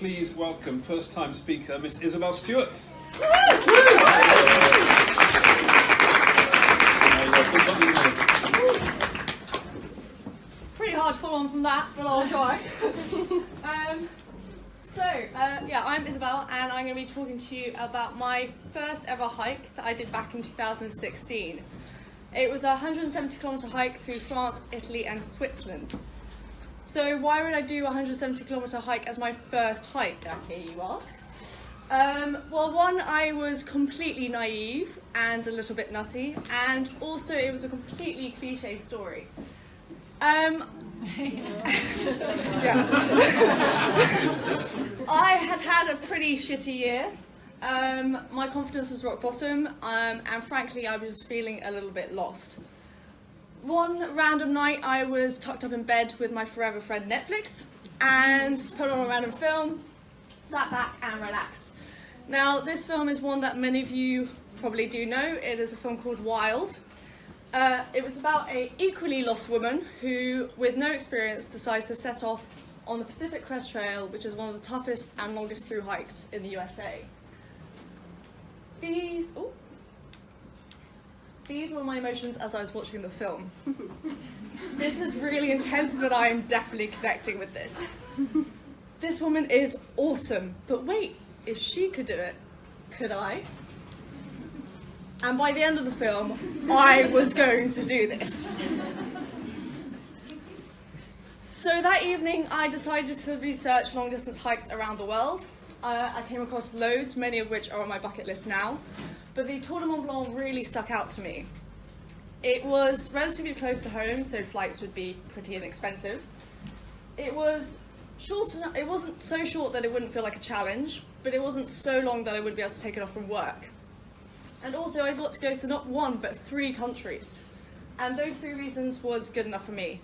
please welcome first-time speaker, Miss Isabel Stewart. Pretty hard to follow on from that, but I'll try. I'm Isabel, and I'm going to be talking to you about my first ever hike that I did back in 2016. It was a 170-kilometre hike through France, Italy and Switzerland. So why would I do a 170-kilometre hike as my first hike, I hear you ask? Well, one, I was completely naive and a little bit nutty, and also it was a completely cliche story. I had a pretty shitty year. My confidence was rock bottom, and frankly I was just feeling a little bit lost. One random night I was tucked up in bed with my forever friend Netflix and put on a random film, sat back and relaxed. Now this film is one that many of you probably do know. It is a film called Wild. It was about an equally lost woman who, with no experience, decides to set off on the Pacific Crest Trail, which is one of the toughest and longest through hikes in the USA. These were my emotions as I was watching the film. This is really intense, but I am definitely connecting with this. This woman is awesome, but wait, if she could do it, could I? And by the end of the film, I was going to do this. So that evening, I decided to research long-distance hikes around the world. I came across loads, many of which are on my bucket list now, but the Tour de Mont Blanc really stuck out to me. It was relatively close to home, so flights would be pretty inexpensive. It was short enough, it wasn't so short that it wouldn't feel like a challenge, but it wasn't so long that I wouldn't be able to take it off from work. And also I got to go to not one, but 3 countries. And those 3 reasons was good enough for me.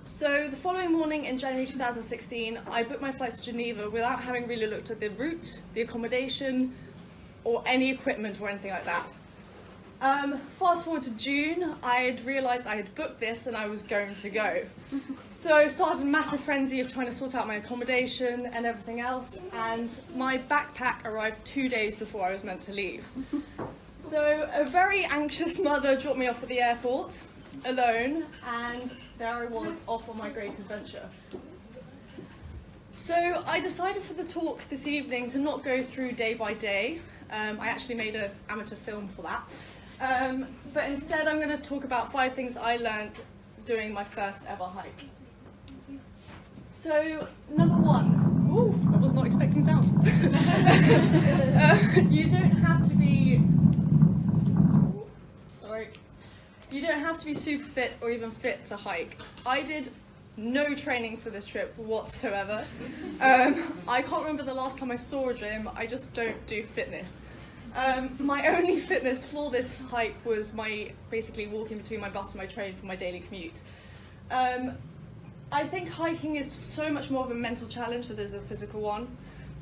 So the following morning in January 2016, I booked my flights to Geneva without having really looked at the route, the accommodation, or any equipment or anything like that. Fast forward to June, I had realised I had booked this and I was going to go. So I started a massive frenzy of trying to sort out my accommodation and everything else, and my backpack arrived 2 days before I was meant to leave. So a very anxious mother dropped me off at the airport, alone, and there I was, off on my great adventure. So I decided for the talk this evening to not go through day by day. I actually made an amateur film for that. But instead I'm going to talk about 5 things I learned doing my first ever hike. So, number 1. Ooh, I was not expecting sound. You don't have to be... Sorry. You don't have to be super fit or even fit to hike. I did no training for this trip whatsoever. I can't remember the last time I saw a gym. I just don't do fitness. My only fitness for this hike was my basically walking between my bus and my train for my daily commute. I think hiking is so much more of a mental challenge than it is a physical one.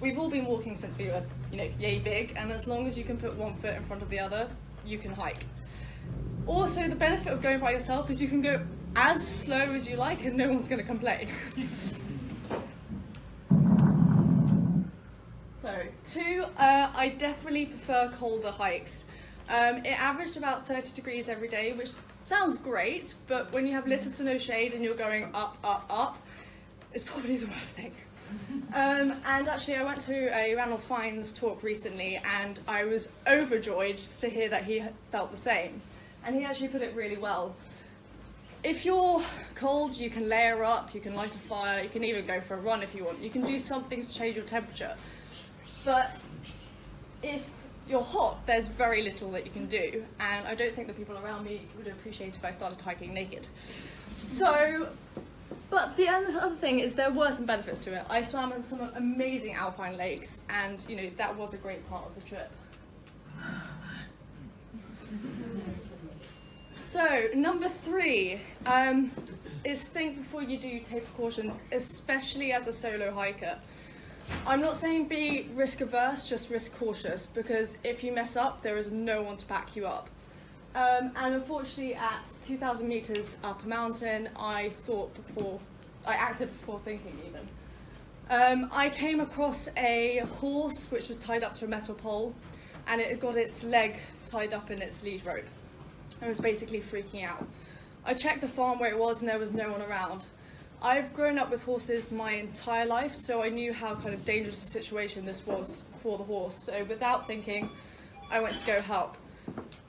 We've all been walking since we were, yay big, and as long as you can put one foot in front of the other, you can hike. Also, the benefit of going by yourself is you can go as slow as you like and no one's going to complain. So, 2, I definitely prefer colder hikes. It averaged about 30 degrees every day, which sounds great, but when you have little to no shade and you're going up, up, up, it's probably the worst thing. And actually I went to a Ranulph Fiennes talk recently and I was overjoyed to hear that he felt the same. And he actually put it really well. If you're cold, you can layer up, you can light a fire, you can even go for a run if you want. You can do something to change your temperature. But if you're hot, there's very little that you can do. And I don't think the people around me would appreciate if I started hiking naked. So, but the other thing is there were some benefits to it. I swam in some amazing alpine lakes and, that was a great part of the trip. So, number 3 is think before you do, take precautions, especially as a solo hiker. I'm not saying be risk averse, just risk cautious, because if you mess up, there is no one to back you up. And unfortunately, at 2,000 meters up a mountain, I acted before thinking even. I came across a horse which was tied up to a metal pole, and it had got its leg tied up in its lead rope. I was basically freaking out. I checked the farm where it was and there was no one around. I've grown up with horses my entire life, so I knew how kind of dangerous a situation this was for the horse. So without thinking, I went to go help.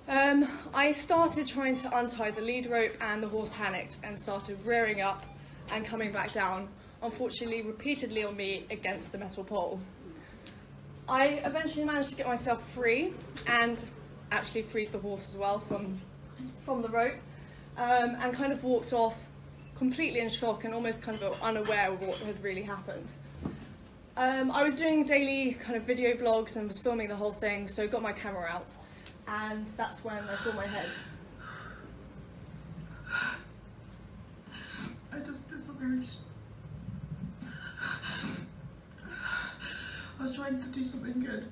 I started trying to untie the lead rope and the horse panicked and started rearing up and coming back down, unfortunately repeatedly on me against the metal pole. I eventually managed to get myself free and actually freed the horse as well from the rope, and kind of walked off completely in shock and almost kind of unaware of what had really happened. I was doing daily kind of video blogs and was filming the whole thing, so I got my camera out, and that's when I saw my head. I just did something really I was trying to do something good.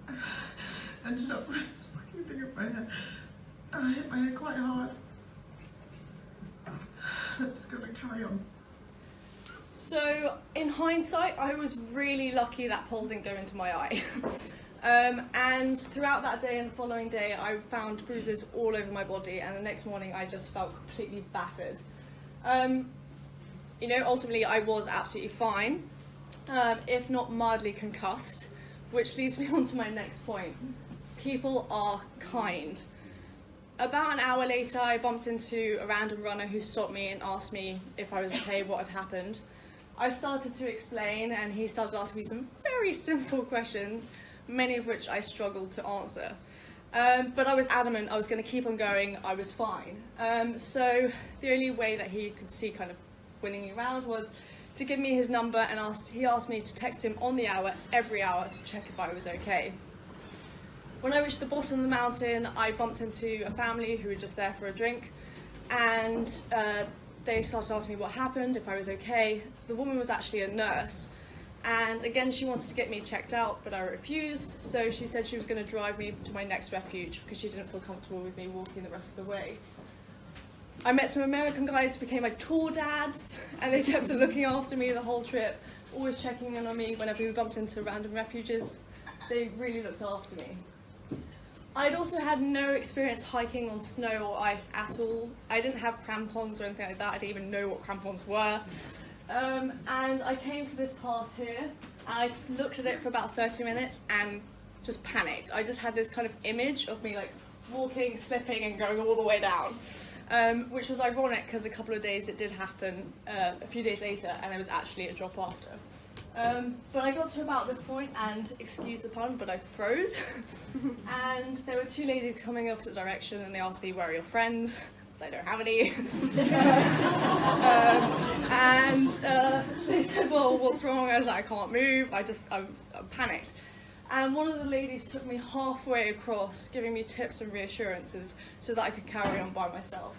I ended up with this fucking thing at my head. And I hit my head quite hard. I'm just gonna carry on. So, in hindsight, I was really lucky that pole didn't go into my eye. And throughout that day and the following day, I found bruises all over my body, and the next morning I just felt completely battered. Ultimately I was absolutely fine, if not mildly concussed, which leads me on to my next point. People are kind. About an hour later, I bumped into a random runner who stopped me and asked me if I was okay, what had happened. I started to explain, and he started asking me some very simple questions, many of which I struggled to answer. But I was adamant I was going to keep on going, I was fine. So the only way that he could see kind of winning me around was to give me his number, and he asked me to text him on the hour, every hour, to check if I was okay. When I reached the bottom of the mountain, I bumped into a family who were just there for a drink, and they started asking me what happened, if I was okay. The woman was actually a nurse, and again she wanted to get me checked out, but I refused, so she said she was going to drive me to my next refuge because she didn't feel comfortable with me walking the rest of the way. I met some American guys who became my tour dads, and they kept looking after me the whole trip, always checking in on me whenever we bumped into random refuges. They really looked after me. I'd also had no experience hiking on snow or ice at all. I didn't have crampons or anything like that. I didn't even know what crampons were. And I came to this path here, and I just looked at it for about 30 minutes and just panicked. I just had this kind of image of me like walking, slipping and going all the way down, which was ironic because a couple of days it did happen a few days later, and it was actually a drop after. But I got to about this point, and excuse the pun, but I froze. And there were two ladies coming opposite direction, and they asked me, "Where are your friends?" Because I don't have any. They said, "Well, what's wrong?" I was like, "I can't move." I'm panicked. And one of the ladies took me halfway across, giving me tips and reassurances so that I could carry on by myself.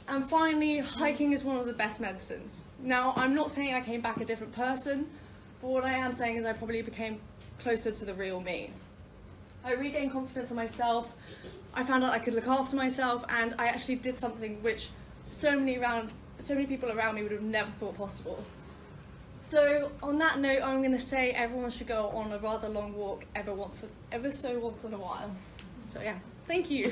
And finally, hiking is one of the best medicines. Now, I'm not saying I came back a different person, but what I am saying is I probably became closer to the real me. I regained confidence in myself, I found out I could look after myself, and I actually did something which so many people around me would have never thought possible. So, on that note, I'm going to say everyone should go on a rather long walk ever so once in a while. So yeah, thank you.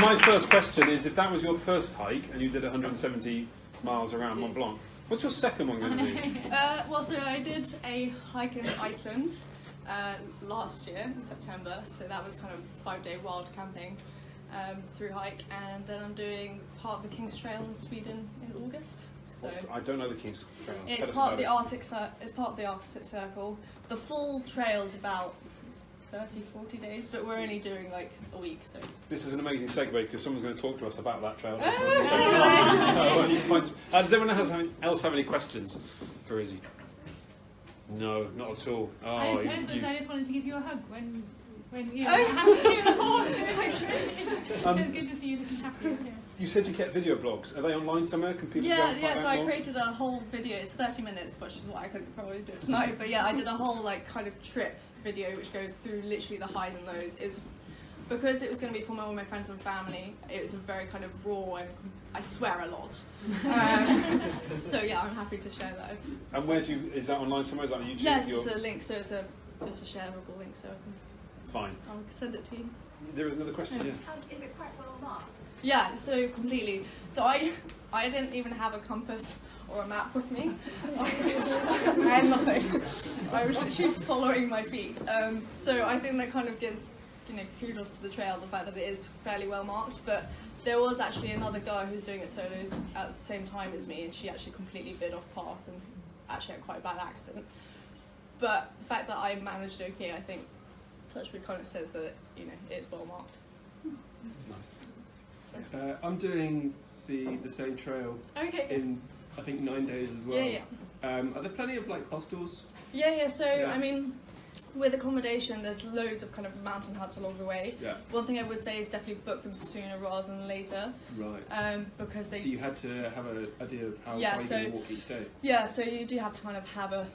My first question is, if that was your first hike and you did 170 miles around Mont Blanc, what's your second one going to be? So I did a hike in Iceland last year in September, so that was kind of 5-day wild camping through hike, and then I'm doing part of the King's Trail in Sweden in August. So I don't know the King's Trail. it's part of the Arctic Circle. The full trail's about 30-40 days, but we're only doing like a week. So this is an amazing segue because someone's going to talk to us about that trail. Does everyone else have any questions for Izzy? No, not at all. Oh, I just wanted to give you a hug when you haven't cheered the horse. It's good to see you looking happy. Yeah. you said you kept video blogs. Are they online somewhere? Can people go and find out So I more? created a whole video. It's 30 minutes, which is what I couldn't probably do tonight. But yeah, I did a whole like kind of trip video, which goes through literally the highs and lows. Is because it was going to be for all my friends and family. It was a very kind of raw, and I swear a lot. So yeah, I'm happy to share that. And where do you? Is that online somewhere? Is that on YouTube? Yes, it's a link. So it's just a shareable link. So Fine. I'll send it to you. There is another question. Yeah. Is it quite well marked? Yeah, so completely. So I didn't even have a compass or a map with me. I had nothing. I was literally following my feet. So I think that kind of gives, kudos to the trail, the fact that it is fairly well marked. But there was actually another guy who's doing it solo at the same time as me, and she actually completely veered off path and actually had quite a bad accident. But the fact that I managed okay, I think, touchwood kind of says that it's well marked. Nice. I'm doing the same trail Okay. in, I think, 9 days as well. Yeah. Are there plenty of hostels? Yeah. So Yeah. I mean, with accommodation, there's loads of kind of mountain huts along the way. Yeah. One thing I would say is definitely book them sooner rather than later. Right. Because they. So you had to have an idea of how far Yeah, you're so- going to walk each day. Yeah. So you do have to kind of have a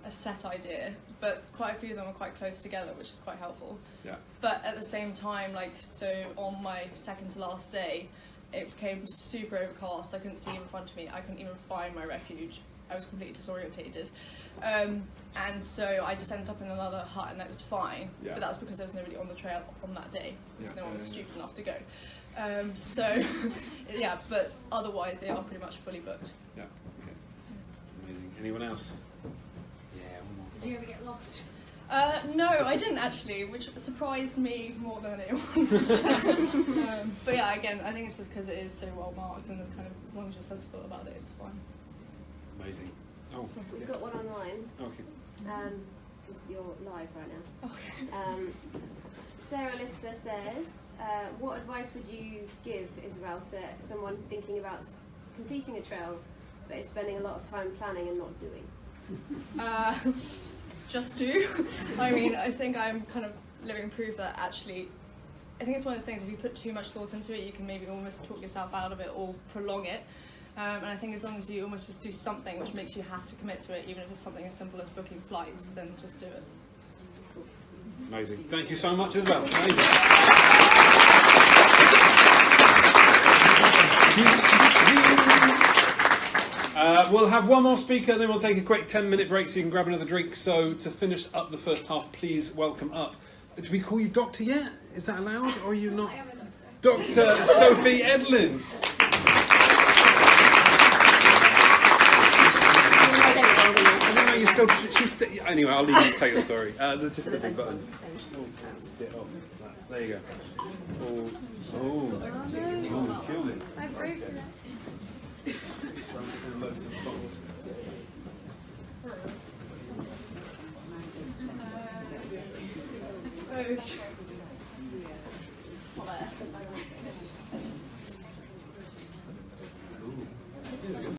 set idea, but quite a few of them are quite close together, which is quite helpful. Yeah. But at the same time, so on my second to last day, it became super overcast. I couldn't see in front of me. I couldn't even find my refuge. I was completely disorientated. And so I just ended up in another hut, and that was fine. Yeah. But that's because there was nobody on the trail on that day, because Yeah. no one was stupid enough to go. Yeah, but otherwise they are pretty much fully booked. Yeah. Amazing. Anyone else? Yeah. One more. Did you ever get lost? No, I didn't actually, which surprised me more than anyone. But yeah, again, I think it's just because it is so well marked, and there's kind of, as long as you're sensible about it, it's fine. Amazing. Oh. We've got one online. Okay. Because you're live right now. Okay. Sarah Lister says, what advice would you give, Isabel, to someone thinking about completing a trail but is spending a lot of time planning and not doing? Just do. I mean, I think I'm kind of living proof that actually, I think it's one of those things, if you put too much thought into it, you can maybe almost talk yourself out of it or prolong it. And I think as long as you almost just do something which makes you have to commit to it, even if it's something as simple as booking flights, then just do it. Amazing. Thank you so much as well. Amazing. We'll have one more speaker, then we'll take a quick 10-minute break so you can grab another drink. So to finish up the first half, please welcome up. Do we call you Doctor yet? Is that allowed, or are you not? I am a doctor. Dr. Sophie Edlin. No, you're still. Anyway, I'll leave you to take the story. Just the big button. Oh, there you go. Oh, killed it. I broke it. Loads of bottles. Oh,